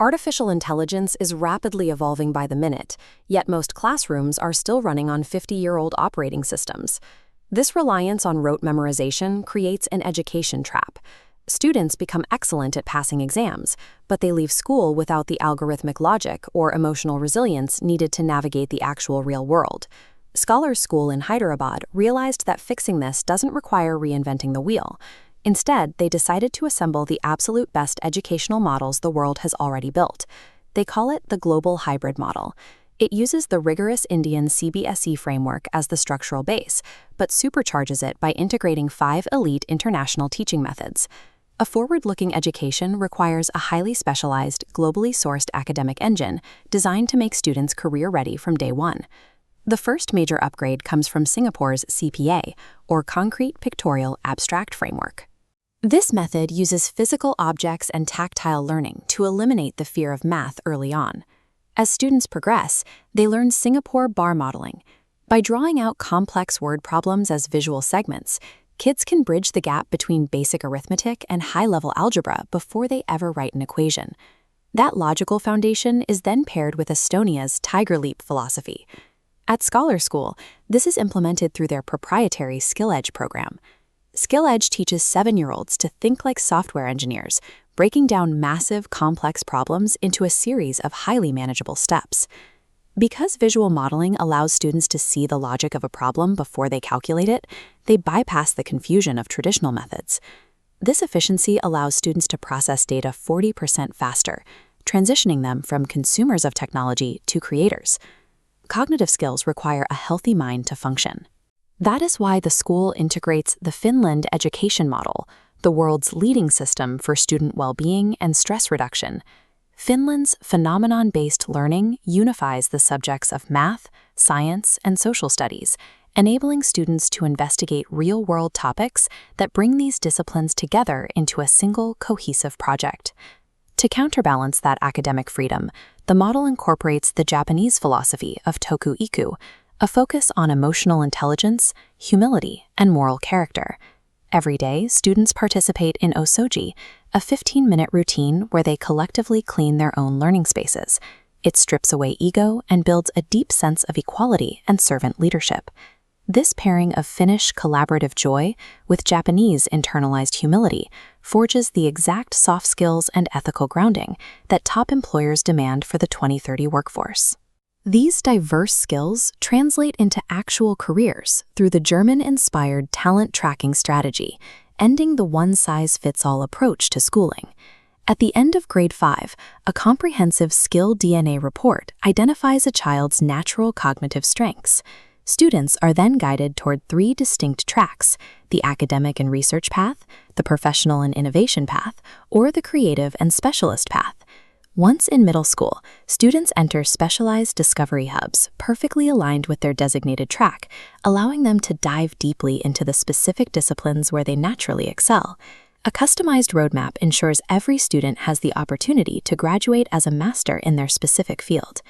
Artificial intelligence is rapidly evolving by the minute, yet most classrooms are still running on 50-year-old operating systems. This reliance on rote memorization creates an education trap. Students become excellent at passing exams, but they leave school without the algorithmic logic or emotional resilience needed to navigate the actual real world. Scholars School in Hyderabad realized that fixing this doesn't require reinventing the wheel. Instead, they decided to assemble the absolute best educational models the world has already built. They call it the Global Hybrid Model. It uses the rigorous Indian CBSE framework as the structural base, but supercharges it by integrating 5 elite international teaching methods. A forward-looking education requires a highly specialized, globally sourced academic engine designed to make students career-ready from day one. The first major upgrade comes from Singapore's CPA, or Concrete Pictorial Abstract Framework. This method uses physical objects and tactile learning to eliminate the fear of math early on. As students progress, they learn Singapore bar modeling. By drawing out complex word problems as visual segments, kids can bridge the gap between basic arithmetic and high-level algebra before they ever write an equation. That logical foundation is then paired with Estonia's Tiger Leap philosophy. At Scholar School, this is implemented through their proprietary Skill Edge program. Skill Edge teaches 7-year-olds to think like software engineers, breaking down massive, complex problems into a series of highly manageable steps. Because visual modeling allows students to see the logic of a problem before they calculate it, they bypass the confusion of traditional methods. This efficiency allows students to process data 40% faster, transitioning them from consumers of technology to creators. Cognitive skills require a healthy mind to function. That is why the school integrates the Finland education model, the world's leading system for student well-being and stress reduction. Finland's phenomenon-based learning unifies the subjects of math, science, and social studies, enabling students to investigate real-world topics that bring these disciplines together into a single, cohesive project. To counterbalance that academic freedom, the model incorporates the Japanese philosophy of toku-iku, a focus on emotional intelligence, humility, and moral character. Every day, students participate in osoji, a 15-minute routine where they collectively clean their own learning spaces. It strips away ego and builds a deep sense of equality and servant leadership. This pairing of Finnish collaborative joy with Japanese internalized humility forges the exact soft skills and ethical grounding that top employers demand for the 2030 workforce. These diverse skills translate into actual careers through the German-inspired talent tracking strategy, ending the one-size-fits-all approach to schooling. At the end of grade 5, a comprehensive skill DNA report identifies a child's natural cognitive strengths. Students are then guided toward 3 distinct tracks: the academic and research path, the professional and innovation path, or the creative and specialist path. Once in middle school, students enter specialized discovery hubs perfectly aligned with their designated track, allowing them to dive deeply into the specific disciplines where they naturally excel. A customized roadmap ensures every student has the opportunity to graduate as a master in their specific field.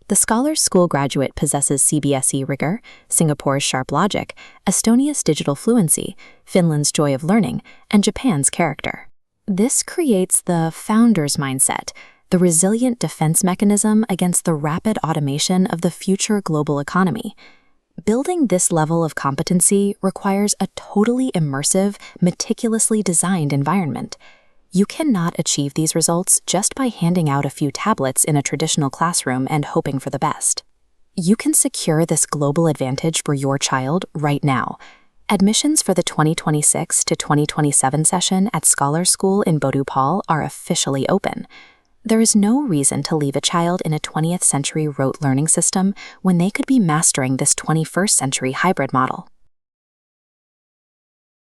The Scholars School graduate possesses CBSE rigor, Singapore's sharp logic, Estonia's digital fluency, Finland's joy of learning, and Japan's character. This creates the founder's mindset, the resilient defense mechanism against the rapid automation of the future global economy. Building this level of competency requires a totally immersive, meticulously designed environment. You cannot achieve these results just by handing out a few tablets in a traditional classroom and hoping for the best. You can secure this global advantage for your child right now. Admissions for the 2026 to 2027 session at Scholars School in Bodupal are officially open. There is no reason to leave a child in a 20th century rote learning system when they could be mastering this 21st century hybrid model.